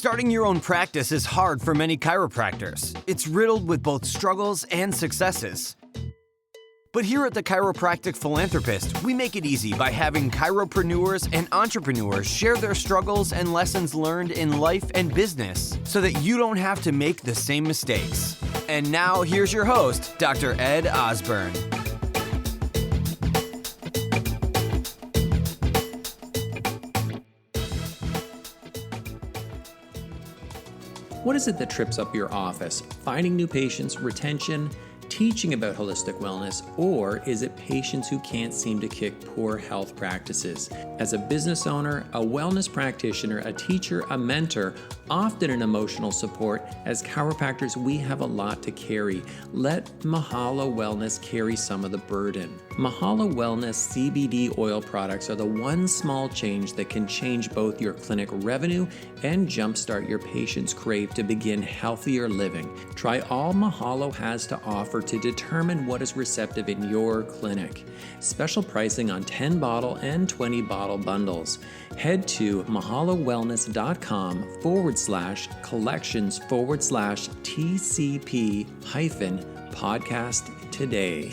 Starting your own practice is hard for many chiropractors. It's riddled with both struggles and successes. But here at the Chiropractic Philanthropist, we make it easy by having chiropreneurs and entrepreneurs share their struggles and lessons learned in life and business so that you don't have to make the same mistakes. And now here's your host, Dr. Ed Osborne. What is it that trips up your office? Finding new patients, retention, teaching about holistic wellness, or is it patients who can't seem to kick poor health practices? As a business owner, a wellness practitioner, a teacher, a mentor, often an emotional support, as chiropractors, we have a lot to carry. Let Mahalo Wellness carry some of the burden. Mahalo Wellness CBD oil products are the one small change that can change both your clinic revenue and jumpstart your patients' crave to begin healthier living. Try all Mahalo has to offer to determine what is receptive in your clinic. Special pricing on 10 bottle and 20 bottle bundles. Head to mahalowellness.com/collections/TCP-podcast today.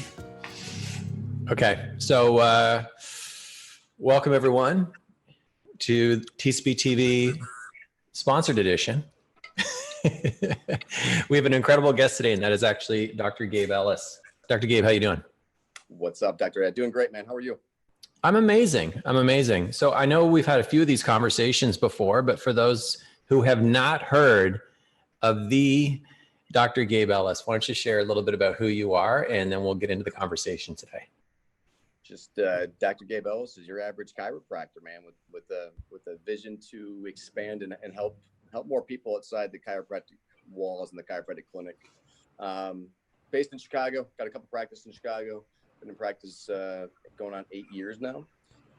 Okay, so welcome everyone to TCP TV sponsored edition. We have an incredible guest today, and that is actually Dr. Gabe Ellis. Dr. Gabe, how you doing? What's up, Dr. Ed? Doing great, man. How are you? I'm amazing. So I know we've had a few of these conversations before, but for those who have not heard of the Dr. Gabe Ellis, why don't you share a little bit about who you are, and then we'll get into the conversation today. Just Dr. Gabe Ellis is your average chiropractor, man, with a vision to expand and help more people outside the chiropractic walls in the chiropractic clinic. Based in Chicago, got a couple practices in Chicago. Been in practice going on 8 years now.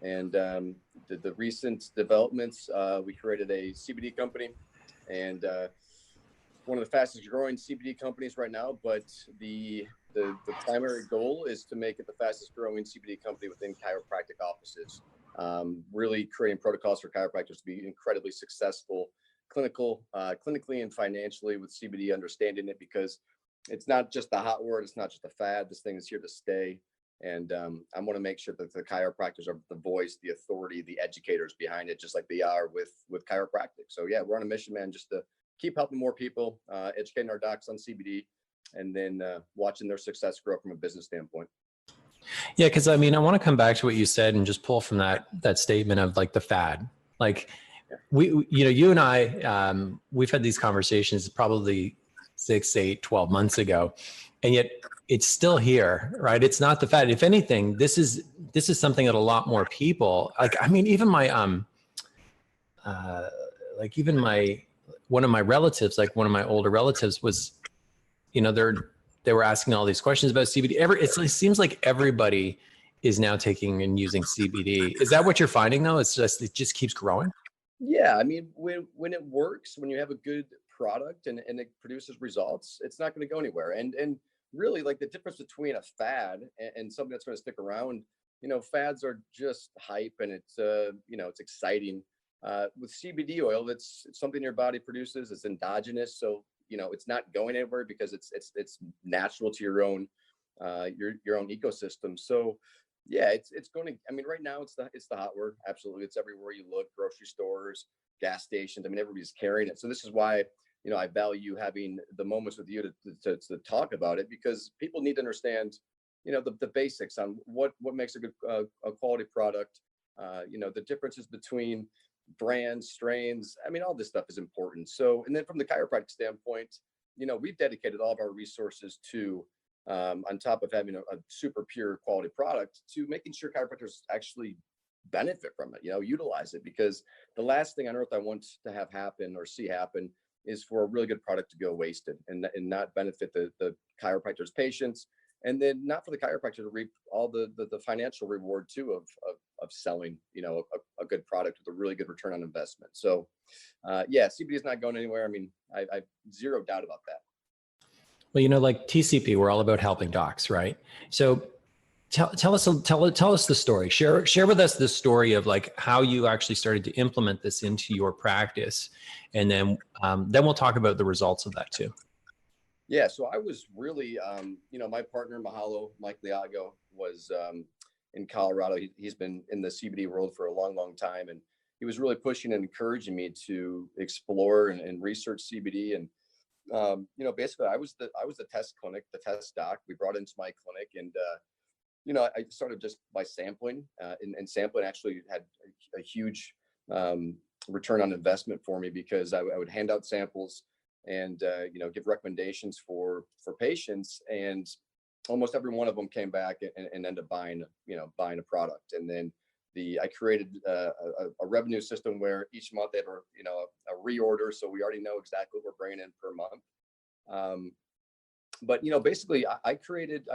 And the recent developments, we created a CBD company, and one of the fastest growing CBD companies right now. But the primary goal is to make it the fastest growing CBD company within chiropractic offices. Really creating protocols for chiropractors to be incredibly successful clinically and financially with CBD, understanding it, because it's not just a hot word. It's not just a fad. This thing is here to stay. And I want to make sure that the chiropractors are the voice, the authority, the educators behind it, just like they are with chiropractic. So yeah, we're on a mission, man, just to keep helping more people, educating our docs on CBD, and then watching their success grow from a business standpoint. Yeah, because I mean, I want to come back to what you said and just pull from that statement of like the fad. Like you and I, we've had these conversations probably 6, 8, 12 months ago, and yet it's still here, right? It's not the fad. If anything, this is something that a lot more people, like, I mean, even one of my relatives, like one of my older relatives was, they were asking all these questions about CBD. It seems like everybody is now taking and using CBD. Is that what you're finding though? It just keeps growing? Yeah, I mean, when it works, when you have a good product and it produces results, it's not going to go anywhere. And really, like, the difference between a fad and something that's going to stick around, fads are just hype, and it's it's exciting. With CBD oil, it's something your body produces. It's endogenous, so it's not going anywhere because it's natural to your own ecosystem. So yeah, it's going to, I mean, right now it's the hot word. Absolutely. It's everywhere you look, grocery stores, gas stations. I mean, everybody's carrying it. So this is why, I value having the moments with you to talk about it, because people need to understand, the basics on what makes a good, a quality product, the differences between brands, strains. I mean, all this stuff is important. So, and then from the chiropractic standpoint, we've dedicated all of our resources to, on top of having a super pure quality product, to making sure chiropractors actually benefit from it, utilize it, because the last thing on earth I want to have happen or see happen is for a really good product to go wasted and not benefit the chiropractor's patients, and then not for the chiropractor to reap all the financial reward too of selling, a good product with a really good return on investment. So yeah, CBD is not going anywhere. I mean, I've zero doubt about that. Well, like TCP, we're all about helping docs, right? So Tell us the story. Share with us the story of like how you actually started to implement this into your practice, and then we'll talk about the results of that too. Yeah, so I was really, my partner Mahalo, Mike Liago, was in Colorado. He's been in the CBD world for a long, long time, and he was really pushing and encouraging me to explore and research CBD. And basically, I was the test clinic, the test doc. We brought into my clinic, and I started just by sampling, and sampling actually had a huge return on investment for me, because I would hand out samples and give recommendations for patients, and almost every one of them came back and ended up buying a product. And then I created a revenue system where each month they have a reorder, so we already know exactly what we're bringing in per month. But basically I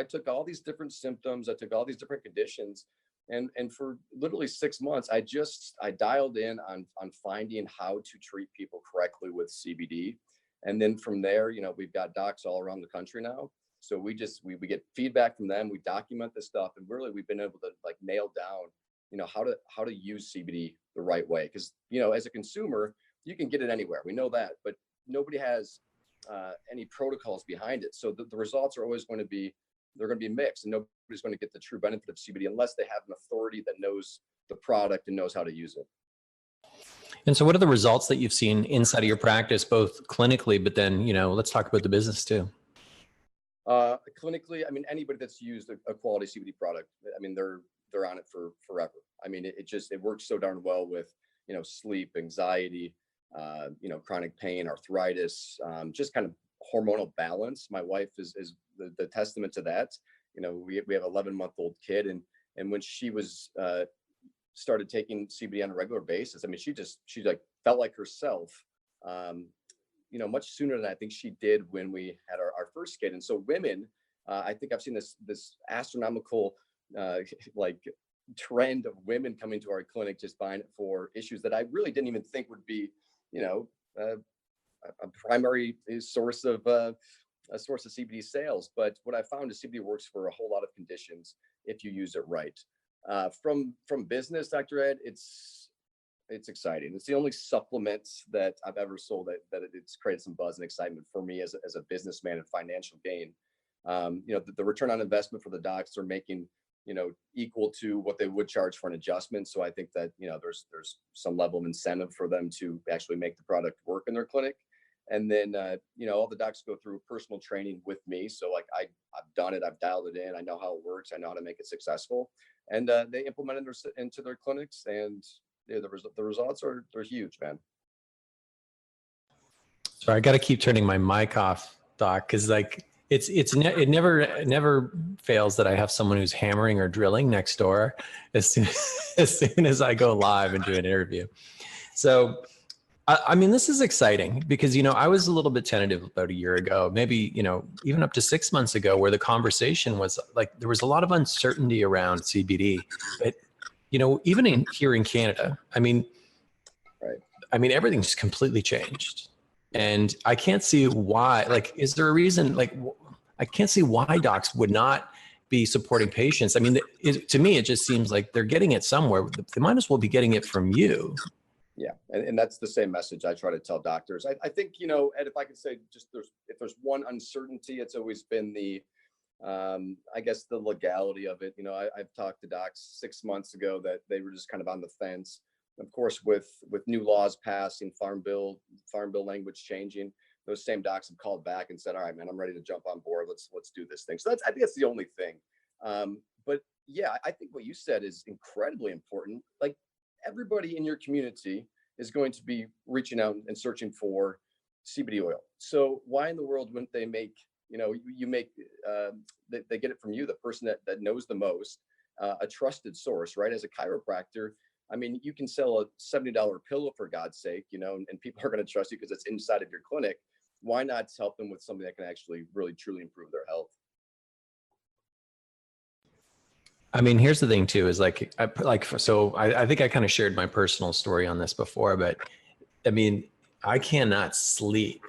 took all these different symptoms, I took all these different conditions, and for literally 6 months, I dialed in on finding how to treat people correctly with CBD. And then from there, we've got docs all around the country now. So we get feedback from them, we document this stuff, and really we've been able to like nail down, how to use CBD the right way. Because, as a consumer, you can get it anywhere. We know that, but nobody has any protocols behind it. So the results are always going to be mixed, and nobody's going to get the true benefit of CBD unless they have an authority that knows the product and knows how to use it. And so what are the results that you've seen inside of your practice, both clinically, but then, let's talk about the business too. Clinically, I mean, anybody that's used a quality CBD product, I mean, they're on it for forever. I mean, it works so darn well with, sleep, anxiety, chronic pain, arthritis, just kind of hormonal balance. My wife is the testament to that. We have an 11-month-old kid, and when she was started taking CBD on a regular basis, I mean, she like felt like herself, much sooner than I think she did when we had our first kid. And so women, I think I've seen this astronomical like trend of women coming to our clinic just buying it for issues that I really didn't even think would be, a primary source of CBD sales. But what I found is CBD works for a whole lot of conditions if you use it right. From business, Dr. Ed, it's exciting. It's the only supplement that I've ever sold that it's created some buzz and excitement for me as a businessman and financial gain. The return on investment for the docs, they're making, equal to what they would charge for an adjustment. So I think that, there's some level of incentive for them to actually make the product work in their clinic. And then, all the docs go through personal training with me. So like I've done it, I've dialed it in, I know how it works, I know how to make it successful. And they implement it into their clinics, and the results are huge, man. So I got to keep turning my mic off, Doc, because like it never fails that I have someone who's hammering or drilling next door as soon as I go live and do an interview. So I mean, this is exciting because, I was a little bit tentative about a year ago, maybe, even up to 6 months ago, where the conversation was like, there was a lot of uncertainty around CBD, but, even here in Canada, I mean, right. I mean, everything's completely changed, and I can't see why, like, is there a reason, like, I can't see why docs would not be supporting patients. I mean, to me, it just seems like they're getting it somewhere. They might as well be getting it from you. Yeah. And that's the same message I try to tell doctors. I think, Ed, if I could say just if there's one uncertainty, it's always been the legality of it. I've talked to docs 6 months ago that they were just kind of on the fence. Of course, with new laws passing, farm bill language changing, those same docs have called back and said, all right, man, I'm ready to jump on board. Let's do this thing. So I think that's the only thing. But yeah, I think what you said is incredibly important. Like, everybody in your community is going to be reaching out and searching for CBD oil. So why in the world wouldn't they make, they get it from you, the person that knows the most, a trusted source, right? As a chiropractor, I mean, you can sell a $70 pillow for God's sake, and people are going to trust you because it's inside of your clinic. Why not help them with something that can actually really truly improve their health? I mean, here's the thing too, is I think I kind of shared my personal story on this before, but I mean, I cannot sleep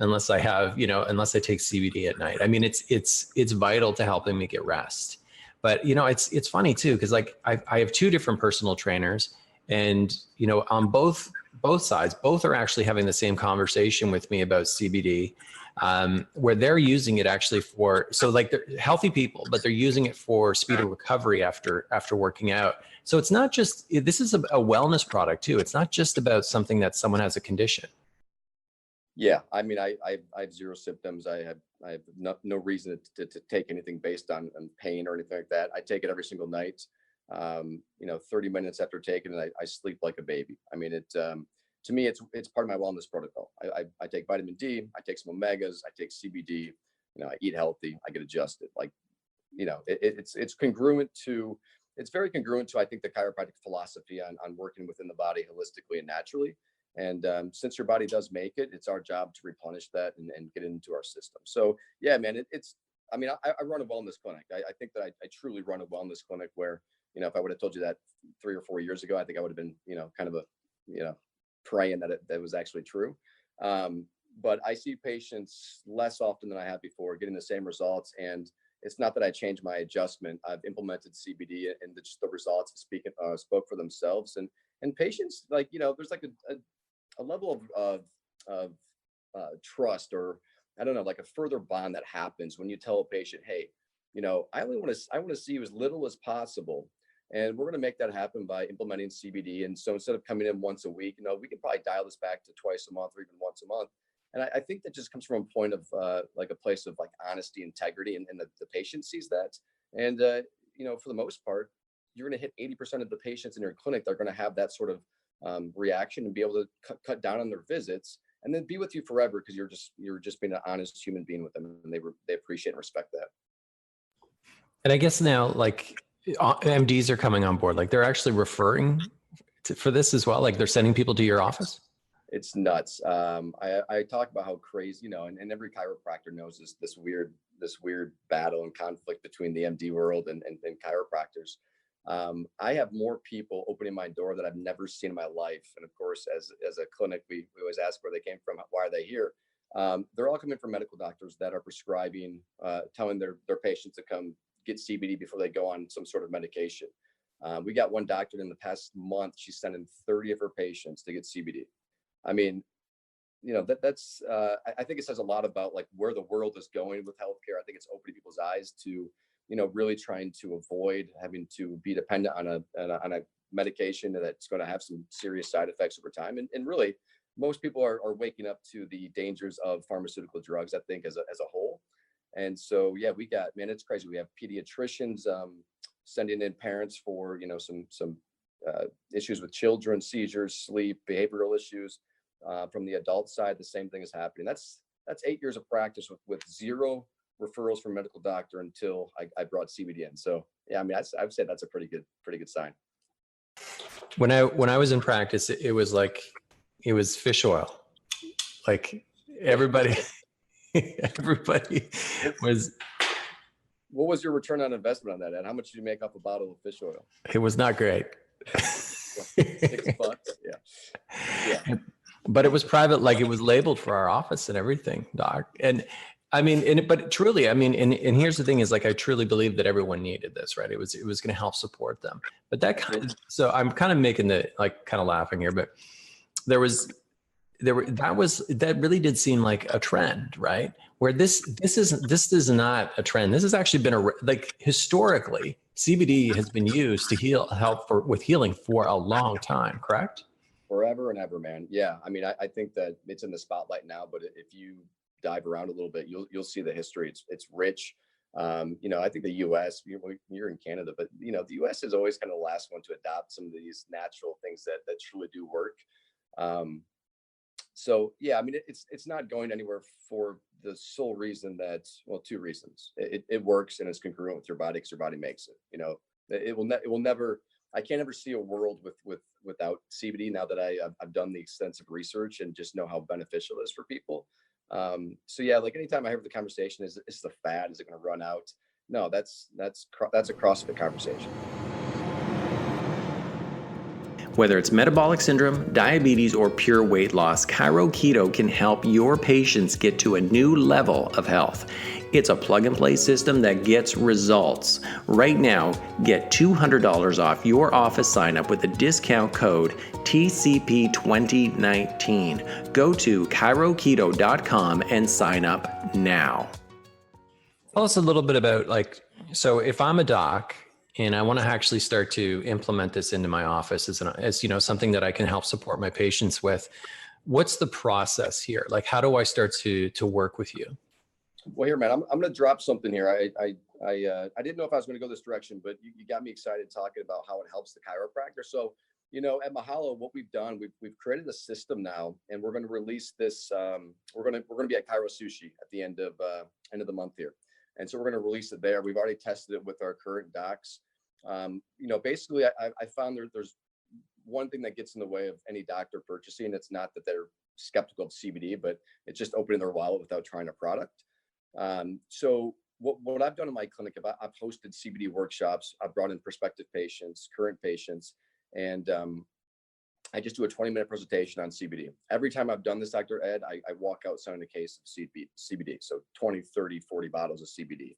unless I take CBD at night. I mean, it's vital to helping me get rest, But, it's funny too, because like I have two different personal trainers, and, on both sides, both are actually having the same conversation with me about CBD, where they're using it actually so like they're healthy people, but they're using it for speed of recovery after working out. So it's not just, this is a wellness product too. It's not just about something that someone has a condition. Yeah. I mean, I have zero symptoms. I have no reason to take anything based on pain or anything like that. I take it every single night. 30 minutes after taking it, I sleep like a baby. I mean, to me, it's part of my wellness protocol. I take vitamin D, I take some omegas, I take CBD, I eat healthy, I get adjusted. Like, it's congruent to, it's very congruent to, I think, the chiropractic philosophy on working within the body holistically and naturally. And since your body does make it, it's our job to replenish that and get it into our system. So yeah, man, I run a wellness clinic. I think that I truly run a wellness clinic where, if I would have told you that 3 or 4 years ago, I think I would have been, kind of praying that that was actually true. But I see patients less often than I have before, getting the same results. And it's not that I changed my adjustment. I've implemented CBD, and just the results spoke for themselves. And patients, like, there's like a level of trust, or I don't know, like a further bond that happens when you tell a patient, hey, I want to see you as little as possible. And we're going to make that happen by implementing CBD. And so instead of coming in once a week, we can probably dial this back to twice a month or even once a month. And I think that just comes from a point of like a place of like honesty, integrity, and the patient sees that. And, for the most part, you're going to hit 80% of the patients in your clinic. They're going to have that sort of reaction and be able to cut down on their visits and then be with you forever, because you're just being an honest human being with them, and they appreciate and respect that. And I guess now, like, MDs are coming on board. Like, they're actually referring for this as well. Like, they're sending people to your office. It's nuts. I talk about how crazy, and every chiropractor knows this weird battle and conflict between the MD world and chiropractors. I have more people opening my door that I've never seen in my life. And of course, as a clinic, we always ask where they came from, why are they here? They're all coming from medical doctors that are prescribing, telling their patients to come get CBD before they go on some sort of medication. We got one doctor in the past month, she's sending 30 of her patients to get CBD. I mean, that's, I think it says a lot about like where the world is going with healthcare. I think it's opening people's eyes to, really trying to avoid having to be dependent on a medication that's going to have some serious side effects over time. And really, most people are waking up to the dangers of pharmaceutical drugs, I think, as a whole. And so, yeah, it's crazy. We have pediatricians sending in parents for, some issues with children, seizures, sleep, behavioral issues. From the adult side, the same thing is happening. That's 8 years of practice with zero referrals from a medical doctor until I brought CBD in. So yeah, I mean, I would say that's a pretty good sign. When I was in practice, it was fish oil. Like everybody was. What was your return on investment on that, Ed? How much did you make off a bottle of fish oil? It was not great. $6. Yeah. But it was private, like it was labeled for our office and everything, doc. And I mean, but truly, I mean, and here's the thing is, like, I truly believe that everyone needed this, right? It was going to help support them. But so I'm kind of making kind of laughing here, but that really did seem like a trend, right? Where this is not a trend. This has actually been historically, CBD has been used to help with healing for a long time, correct? Forever and ever, man. Yeah. I mean, I think that it's in the spotlight now, but if you dive around a little bit, you'll see the history. It's rich. I think the U.S. You're in Canada, but the U.S. is always kind of the last one to adopt some of these natural things that truly do work. So yeah, I mean, it's not going anywhere for the sole reason that, well, two reasons. It works and it's congruent with your body because your body makes it. It will never. I can't ever see a world without CBD now that I've done the extensive research and just know how beneficial it is for people. So yeah, like anytime I have the conversation, is the fad? Is it going to run out? No, that's a CrossFit conversation. Whether it's metabolic syndrome, diabetes, or pure weight loss, Chiro Keto can help your patients get to a new level of health. It's a plug-and-play system that gets results. Right now, get $200 off your office sign-up with the discount code TCP2019. Go to chiroketo.com and sign up now. Tell us a little bit about, like, so if I'm a doc and I want to actually start to implement this into my office as you know, something that I can help support my patients with, what's the process here? Like, how do I start to work with you? Well, here, man, I'm going to drop something here. I didn't know if I was going to go this direction, but you got me excited talking about how it helps the chiropractor. So, you know, at Mahalo, what we've done, we've created a system now, and we're going to release this. We're going to be at Cairo Sushi at the end of the month here, and so we're going to release it there. We've already tested it with our current docs. You know, basically, I found there's one thing that gets in the way of any doctor purchasing. It's not that they're skeptical of CBD, but it's just opening their wallet without trying a product. So what I've done in my clinic, I've hosted CBD workshops. I've brought in prospective patients, current patients, and I just do a 20-minute presentation on CBD. Every time I've done this, Dr. Ed, I walk out selling a case of CBD. So 20, 30, 40 bottles of CBD.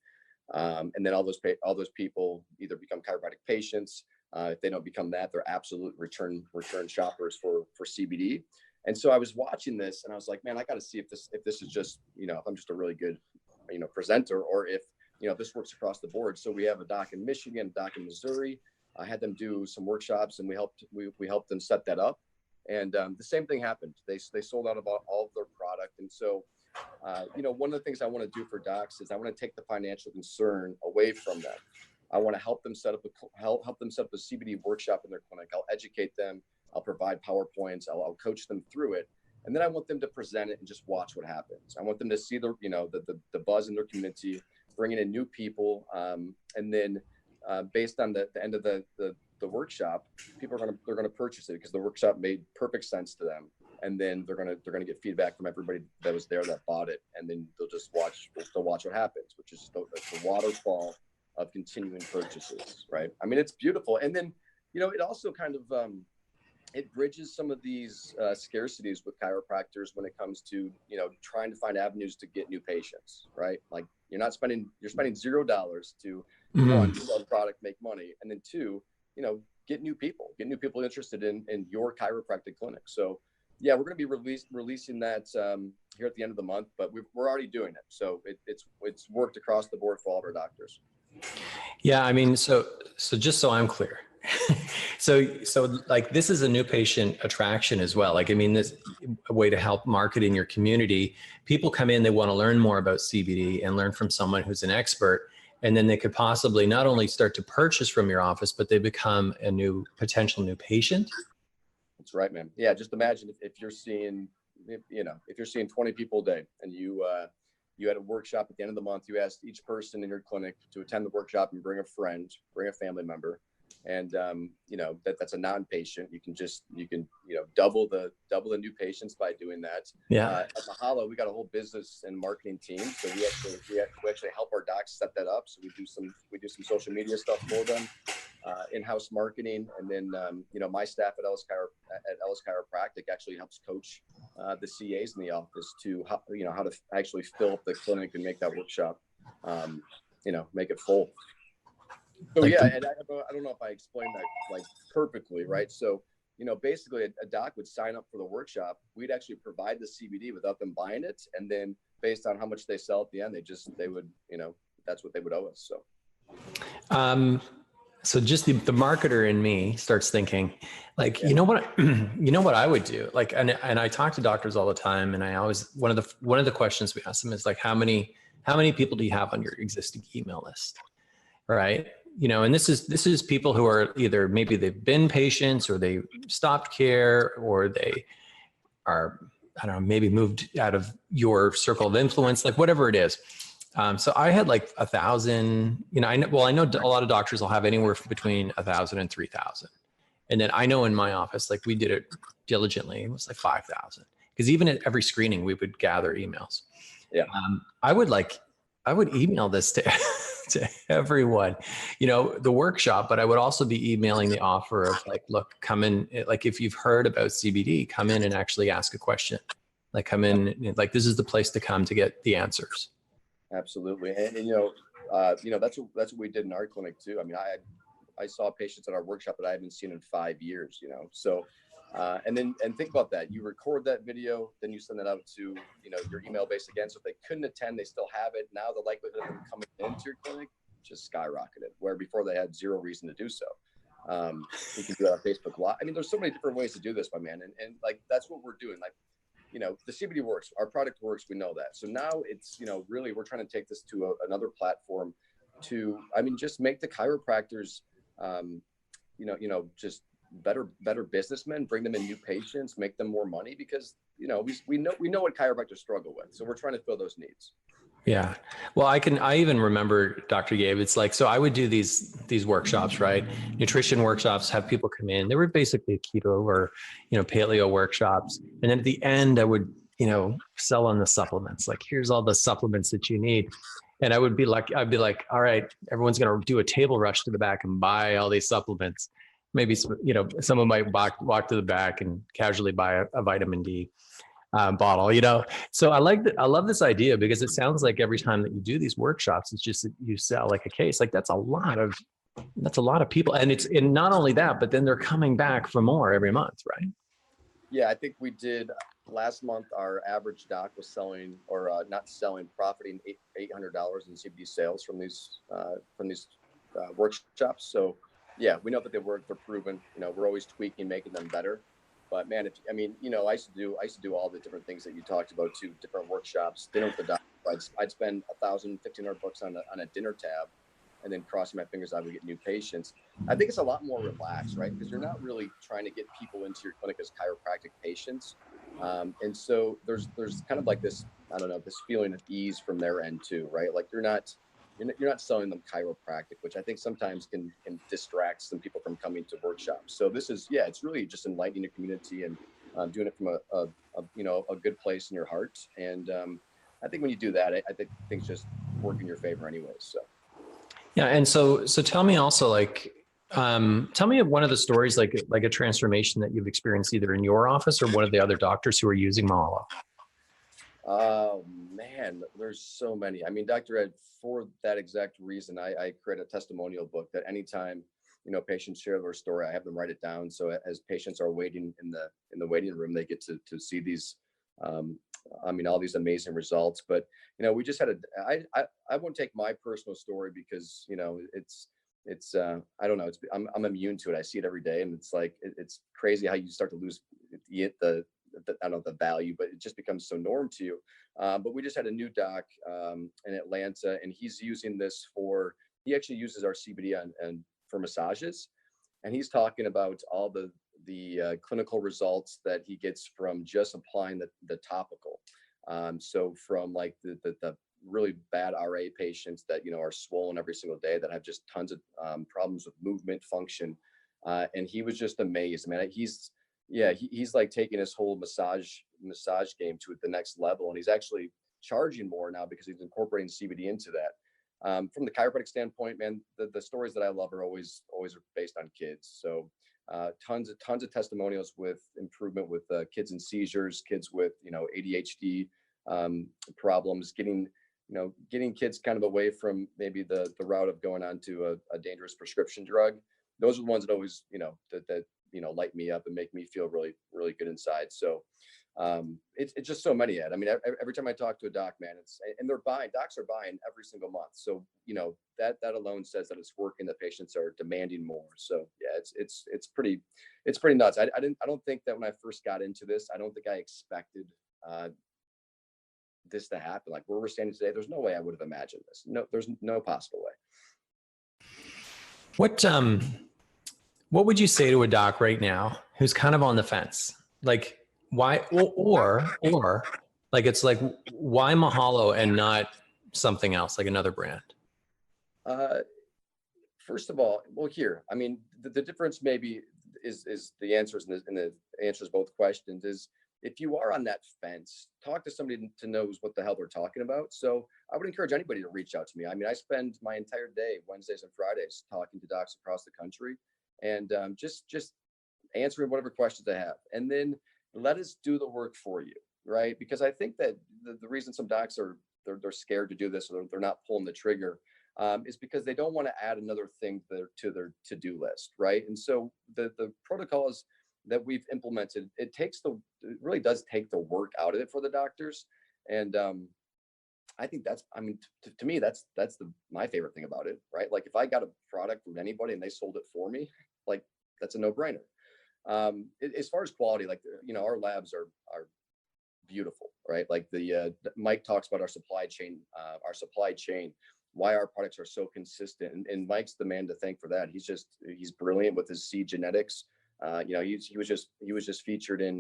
And then all those people either become chiropractic patients. If they don't become that, they're absolute return shoppers for CBD. And so I was watching this and I was like, man, I got to see if this is just, you know, if I'm just a really good, you know, presenter, or if, you know, this works across the board. So we have a doc in Michigan, a doc in Missouri. I had them do some workshops and we helped them set that up. And the same thing happened. They sold out about all of their product. And so, you know, one of the things I want to do for docs is I want to take the financial concern away from them. I want to help them set up a CBD workshop in their clinic. I'll educate them. I'll provide PowerPoints. I'll coach them through it. And then I want them to present it and just watch what happens. I want them to see the buzz in their community, bringing in new people. And then based on the end of the workshop, people are going to purchase it because the workshop made perfect sense to them. And then they're going to get feedback from everybody that was there that bought it. And then they'll watch what happens, which is the waterfall of continuing purchases, right? I mean, it's beautiful. And then, you know, it also kind of, it bridges some of these scarcities with chiropractors when it comes to, you know, trying to find avenues to get new patients, right? Like you're spending $0 to one, sell the product, make money. And then two, you know, get new people interested in your chiropractic clinic. So yeah, we're going to be releasing that here at the end of the month, but we're already doing it. So it's worked across the board for all of our doctors. Yeah. I mean, so just so I'm clear, so like this is a new patient attraction as well. Like, I mean, this a way to help market in your community. People come in, they want to learn more about CBD and learn from someone who's an expert. And then they could possibly not only start to purchase from your office, but they become a potential new patient. That's right, man. Yeah. Just imagine if you're seeing 20 people a day and you had a workshop at the end of the month, you asked each person in your clinic to attend the workshop and bring a friend, bring a family member. And, you know, that's a non-patient. You can double the new patients by doing that. Yeah. At Mahalo, we got a whole business and marketing team. So we actually help our docs set that up. So we do some social media stuff for them, in-house marketing. And then, you know, my staff at Ellis Chiropractic actually helps coach the CAs in the office to how to actually fill up the clinic and make that workshop, you know, make it full. So and I don't know if I explained that like perfectly, right? So, you know, basically a doc would sign up for the workshop. We'd actually provide the CBD without them buying it. And then based on how much they sell at the end, they would, you know, that's what they would owe us. So just the marketer in me starts thinking like, you know what I would do? Like, and I talk to doctors all the time. And I always, one of the questions we ask them is like, how many people do you have on your existing email list? Right. You know, and this is people who are either maybe they've been patients or they stopped care or they are, I don't know, maybe moved out of your circle of influence, like whatever it is. So I had like 1,000, you know, I know a lot of doctors will have anywhere between 1,000 and 3,000. And then I know in my office, like we did it diligently, it was like 5,000 because even at every screening, we would gather emails. Yeah. I would email this to everyone, you know, the workshop, but I would also be emailing the offer of like, look, come in, like if you've heard about CBD, come in and actually ask a question, like come in, like this is the place to come to get the answers. Absolutely. That's what we did in our clinic too. I mean, I saw patients at our workshop that I haven't seen in 5 years, so, and think about that. You record that video, then you send it out to, your email base again. So if they couldn't attend, they still have it. Now the likelihood of them coming into your clinic just skyrocketed, where before they had zero reason to do so. You can do that on Facebook Live. I mean, there's so many different ways to do this, my man. And like, that's what we're doing. Like, the CBD works, our product works. We know that. So now it's, really, we're trying to take this to another platform to, just make the chiropractors, just better businessmen, bring them in new patients, make them more money, because, we know what chiropractors struggle with. So we're trying to fill those needs. Yeah. Well, I even remember, Dr. Gabe, it's like, so I would do these workshops, right? Nutrition workshops, have people come in. They were basically keto or, paleo workshops. And then at the end, I would, sell on the supplements. Like, here's all the supplements that you need. And I'd be like, all right, everyone's going to do a table rush to the back and buy all these supplements. Maybe, someone might walk to the back and casually buy a vitamin D bottle. So I love this idea, because it sounds like every time that you do these workshops, it's just that you sell like a case. Like, that's a lot of people. And not only that, but then they're coming back for more every month, right? Yeah, I think we did last month. Our average doc was selling, or not selling, profiting $800 in CBD sales from these workshops. So yeah, we know that they work. They're proven. We're always tweaking, making them better. But man, I used to do all the different things that you talked about too, different workshops, dinner with the doctor. I'd spend $1,000-$1,500 on a dinner tab, and then crossing my fingers I would get new patients. I think it's a lot more relaxed, right? Because you're not really trying to get people into your clinic as chiropractic patients. And so there's kind of like this, I don't know, this feeling of ease from their end too, right? Like you're not selling them chiropractic, which I think sometimes can distract some people from coming to workshops. So this is, it's really just enlightening the community and doing it from a good place in your heart. And I think when you do that, I think things just work in your favor anyways. So. Yeah. And so tell me also, like, tell me one of the stories, like a transformation that you've experienced either in your office or one of the other doctors who are using Mahalo. Oh man, there's so many. I mean, Dr. Ed, for that exact reason, I create a testimonial book that anytime, patients share their story, I have them write it down. So as patients are waiting in the waiting room, they get to see these, all these amazing results. But, we just had I won't take my personal story because, it's I don't know, I'm immune to it. I see it every day, and it's like, it's crazy how you start to lose the I don't know, the value, but it just becomes so norm to you. But we just had a new doc in Atlanta, and he's using this he actually uses our CBD and for massages. And he's talking about all the clinical results that he gets from just applying the topical. So from like the really bad RA patients that, are swollen every single day, that have just tons of problems with movement function. And he was just amazed, man. He's like taking his whole massage game to the next level. And he's actually charging more now because he's incorporating CBD into that. From the chiropractic standpoint, man, the stories that I love are always are based on kids. So tons of testimonials with improvement with kids and seizures, kids with, ADHD problems, getting kids kind of away from maybe the route of going on to a dangerous prescription drug. Those are the ones that always, that light me up and make me feel really, really good inside. So it's just so many, Ed. I mean, every time I talk to a doc, man, and docs are buying every single month. So, that alone says that it's working, that patients are demanding more. So yeah, it's pretty nuts. I don't think that when I first got into this, I don't think I expected this to happen. Like where we're standing today, there's no way I would have imagined this. No, there's no possible way. What would you say to a doc right now who's kind of on the fence? Like why, or like, it's like, why Mahalo and not something else, like another brand? First of all, well, I mean, the difference maybe is the answers and the answers both questions is, if you are on that fence, talk to somebody to know what the hell they're talking about. So I would encourage anybody to reach out to me. I mean, I spend my entire day, Wednesdays and Fridays, talking to docs across the country, and just answering whatever questions they have. And then let us do the work for you, right? Because I think that the reason some docs are they're scared to do this, or they're not pulling the trigger, is because they don't want to add another thing to their to-do list, right? And so the protocols that we've implemented, it really does take the work out of it for the doctors. And I think to me, that's my favorite thing about it, right? Like if I got a product from anybody and they sold it for me, like that's a no-brainer. As far as quality, like, our labs are beautiful, right? Like Mike talks about our supply chain, why our products are so consistent. And Mike's the man to thank for that. He's brilliant with his seed genetics. He was just featured in,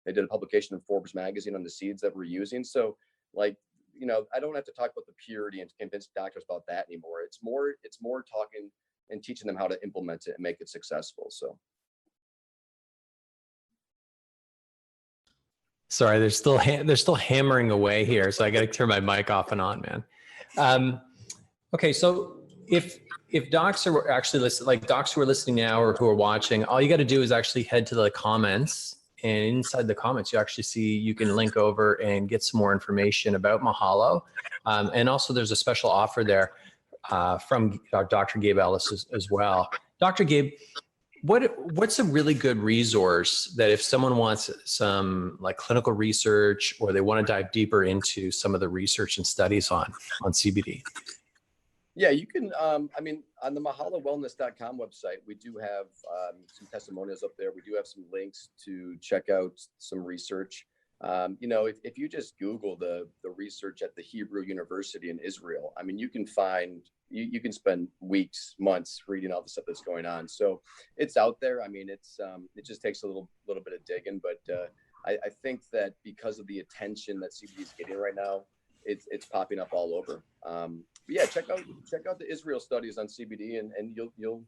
they did a publication in Forbes magazine on the seeds that we're using. So like, I don't have to talk about the purity and convince doctors about that anymore. It's more talking and teaching them how to implement it and make it successful. So. Sorry, they're still hammering away here, so I got to turn my mic off and on, man. Okay, so if docs are actually listening, like docs who are listening now or who are watching, all you got to do is actually head to the comments, and inside the comments, you can link over and get some more information about Mahalo, and also there's a special offer there from Dr. Gabe Ellis as well. Dr. Gabe, what's a really good resource that if someone wants some like clinical research, or they want to dive deeper into some of the research and studies on CBD? Yeah, you can, on the mahalowellness.com website, we do have some testimonials up there. We do have some links to check out some research. If you just Google the research at the Hebrew University in Israel, you can find, you can spend weeks, months reading all the stuff that's going on. So it's out there. It just takes a little bit of digging, but I think that because of the attention that CBD is getting right now, it's popping up all over. But yeah, check out the Israel studies on CBD, and you'll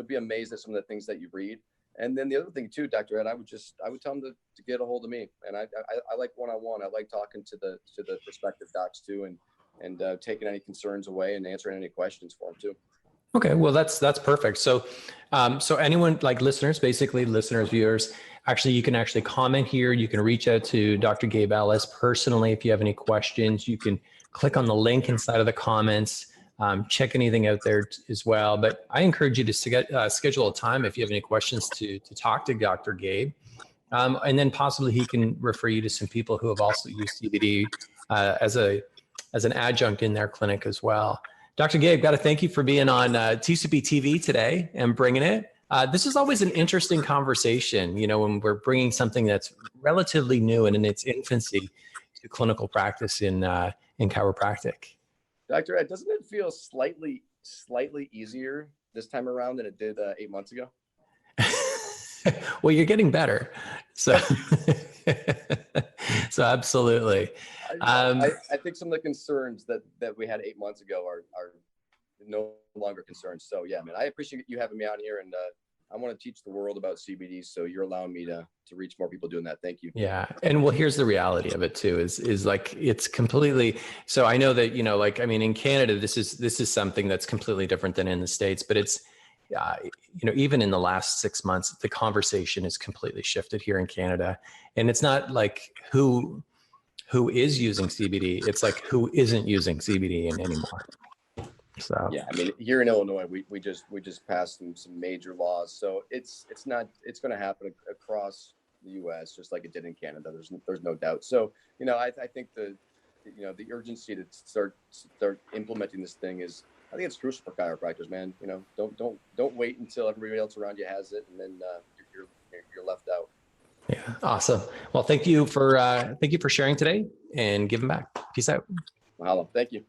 be amazed at some of the things that you read. And then the other thing too, Dr. Ed, I would tell them to get a hold of me. And I like one-on-one. I like talking to the prospective docs too, and taking any concerns away and answering any questions for them too. Okay, well that's perfect. So anyone, like listeners, viewers, you can actually comment here. You can reach out to Dr. Gabe Ellis personally if you have any questions. You can click on the link inside of the comments. Check anything out there as well. But I encourage you to schedule a time if you have any questions to talk to Dr. Gabe. And then possibly he can refer you to some people who have also used CBD as an adjunct in their clinic as well. Dr. Gabe, got to thank you for being on TCP TV today and bringing it. This is always an interesting conversation, when we're bringing something that's relatively new and in its infancy to clinical practice in chiropractic. Dr. Ed, doesn't it feel slightly easier this time around than it did 8 months ago? Well, you're getting better. So absolutely. I think some of the concerns that we had 8 months ago are no longer concerns. So yeah, man, I appreciate you having me on here, and I want to teach the world about CBD. So you're allowing me to reach more people doing that. Thank you. Yeah. And well, here's the reality of it too, is like, it's completely, so I know that, in Canada, this is something that's completely different than in the States, but it's, even in the last 6 months, the conversation has completely shifted here in Canada. And it's not like who is using CBD. It's like who isn't using CBD anymore. So yeah, here in Illinois, we just passed some major laws. So it's going to happen across the U.S. just like it did in Canada. There's no doubt. So I think the urgency to start implementing this thing is, I think it's crucial for chiropractors, man. Don't wait until everybody else around you has it, and then you're left out. Yeah, awesome. Well, thank you for sharing today and giving back. Peace out. Mahalo. Thank you.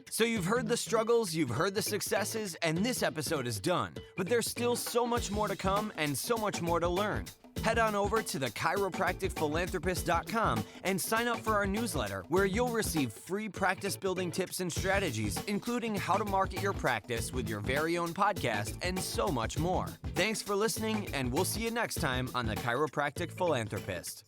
So you've heard the struggles, you've heard the successes, and this episode is done. But there's still so much more to come and so much more to learn. Head on over to thechiropracticphilanthropist.com and sign up for our newsletter, where you'll receive free practice building tips and strategies, including how to market your practice with your very own podcast and so much more. Thanks for listening, and we'll see you next time on The Chiropractic Philanthropist.